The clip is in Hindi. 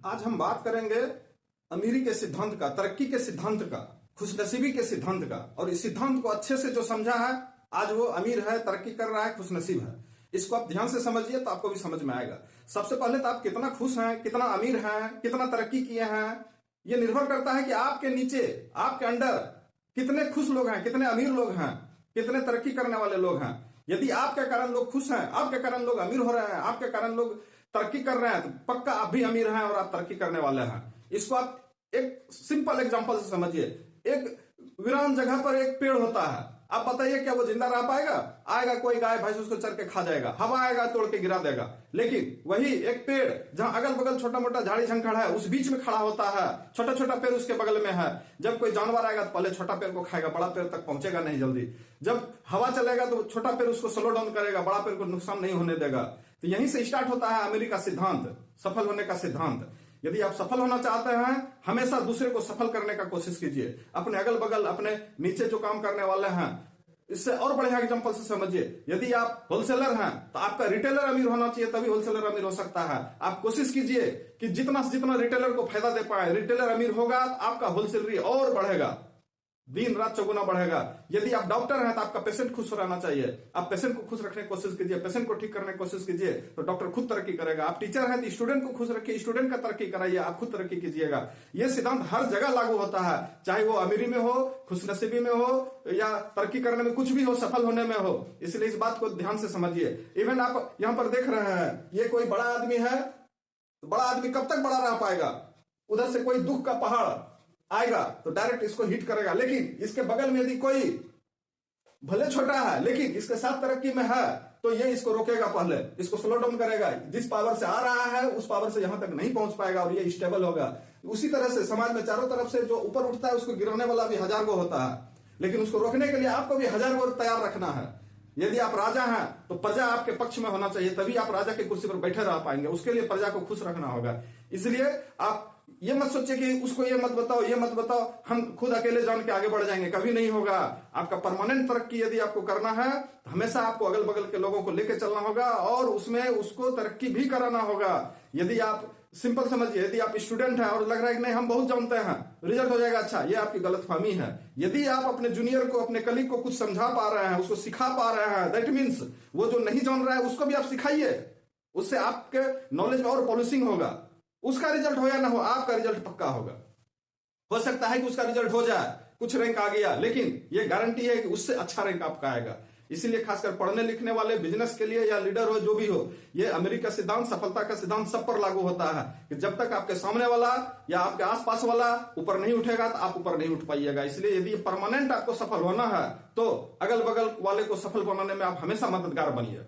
आज हम बात करेंगे अमीरी के सिद्धांत का, तरक्की के सिद्धांत का, खुशनसीबी के सिद्धांत का। और इस सिद्धांत को अच्छे से जो समझा है, आज वो अमीर है, तरक्की कर रहा है, खुशनसीब है। इसको आप ध्यान से समझिए तो आपको भी समझ में आएगा। सबसे पहले तो आप कितना खुश हैं, कितना अमीर हैं, कितना तरक्की किए हैं, ये निर्भर करता है कि आपके नीचे, आपके अंडर कितने खुश लोग हैं, कितने अमीर लोग हैं, कितने तरक्की करने वाले लोग हैं। यदि आपके कारण लोग खुश हैं, आपके कारण लोग अमीर हो रहे हैं, आपके कारण लोग तरक्की कर रहे हैं, तो पक्का आप भी अमीर हैं और आप तरक्की करने वाले हैं। इसको आप एक सिंपल एग्जांपल से समझिए। एक वीरान जगह पर एक पेड़ होता है, आप बताइए क्या वो जिंदा रह पाएगा? आएगा कोई गाय भैंस उसको चर के खा जाएगा, हवा आएगा तोड़ के गिरा देगा। लेकिन वही एक पेड़ जहां अगल बगल छोटा मोटा झाड़ी झंखड़ है, उस बीच में खड़ा होता है, छोटा छोटा पेड़ उसके बगल में है। जब कोई जानवर आएगा तो पहले छोटा पेड़ को खाएगा, बड़ा पेड़ तक पहुंचेगा नहीं जल्दी। जब हवा चलेगा तो छोटा पेड़ उसको स्लो डाउन करेगा, बड़ा पेड़ को नुकसान नहीं होने देगा। तो यहीं से स्टार्ट होता है अमीरी का सिद्धांत, सफल होने का सिद्धांत। यदि आप सफल होना चाहते हैं, हमेशा दूसरे को सफल करने का कोशिश कीजिए। अपने अगल बगल, अपने नीचे जो काम करने वाले हैं, इससे और बढ़िया एग्जांपल से समझिए। यदि आप होलसेलर हैं तो आपका रिटेलर अमीर होना चाहिए, तभी होलसेलर अमीर हो सकता है। आप कोशिश कीजिए कि जितना से जितना रिटेलर को फायदा दे पाए, रिटेलर अमीर होगा तो आपका होलसेलरी और बढ़ेगा, दिन रात चौगुना बढ़ेगा। यदि आप डॉक्टर हैं तो आपका पेशेंट खुश रहना चाहिए, आप पेशेंट को खुश रखने की कोशिश कीजिए, पेशेंट को ठीक करने की कोशिश कीजिए, तो डॉक्टर खुद तरक्की करेगा। आप टीचर हैं तो स्टूडेंट को खुश रखिए, स्टूडेंट का तरक्की कराइए, आप खुद तरक्की कीजिएगा। यह सिद्धांत हर जगह लागू होता है, चाहे वो अमीरी में हो, खुशनसीबी में हो, या तरक्की करने में, कुछ भी हो, सफल होने में हो। इसलिए इस बात को ध्यान से समझिए। इवन आप यहां पर देख रहे हैं, ये कोई बड़ा आदमी है, तो बड़ा आदमी कब तक बड़ा रह पाएगा? उधर से कोई दुख का पहाड़ आएगा तो डायरेक्ट इसको हिट करेगा। लेकिन इसके बगल में यदि कोई भले छोटा है लेकिन इसके साथ तरक्की में है, तो ये इसको रोकेगा, पहले इसको स्लो डाउन करेगा। जिस पावर से आ रहा है उस पावर से यहां तक नहीं पहुंच पाएगा और ये स्टेबल होगा। उसी तरह से समाज में चारों तरफ से जो ऊपर उठता है उसको गिराने वाला भी 1000 गो होता है, लेकिन उसको रोकने के लिए आपको भी 1000 गो तैयार रखना है। यदि आप राजा हैं तो प्रजा आपके पक्ष में होना चाहिए, तभी आप राजा की कुर्सी पर बैठे रह पाएंगे। उसके लिए प्रजा को खुश रखना होगा। इसलिए आप ये मत सोचिए कि उसको ये मत बताओ, ये मत बताओ, हम खुद अकेले जान के आगे बढ़ जाएंगे, कभी नहीं होगा। आपका परमानेंट तरक्की यदि आपको करना है तो हमेशा आपको अगल बगल के लोगों को लेकर चलना होगा और उसमें उसको तरक्की भी कराना होगा। यदि आप सिंपल समझिए, यदि आप स्टूडेंट हैं और लग रहा है कि नहीं हम बहुत जानते हैं, रिजल्ट हो जाएगा अच्छा, ये आपकी गलतफहमी है। यदि आप अपने जूनियर को, अपने कलीग को कुछ समझा पा रहे हैं, उसको सिखा पा रहे हैं, दैट मीन्स वो जो नहीं जान रहा है उसको भी आप सिखाइए। उससे आपके नॉलेज में और पॉलिशिंग होगा। उसका रिजल्ट हो या ना हो, आपका रिजल्ट पक्का होगा। हो सकता है कि उसका रिजल्ट हो जाए, कुछ रैंक आ गया, लेकिन ये गारंटी है कि उससे अच्छा रैंक आपका आएगा। इसीलिए खासकर पढ़ने लिखने वाले, बिजनेस के लिए या लीडर हो, जो भी हो, ये अमेरिका का सिद्धांत, सफलता का सिद्धांत सब पर लागू होता है कि जब तक आपके सामने वाला या आपके आसपास वाला ऊपर नहीं उठेगा तो आप ऊपर नहीं उठ पाइएगा। इसलिए यदि परमानेंट आपको सफल होना है तो अगल बगल वाले को सफल बनाने में आप हमेशा मददगार बनिए।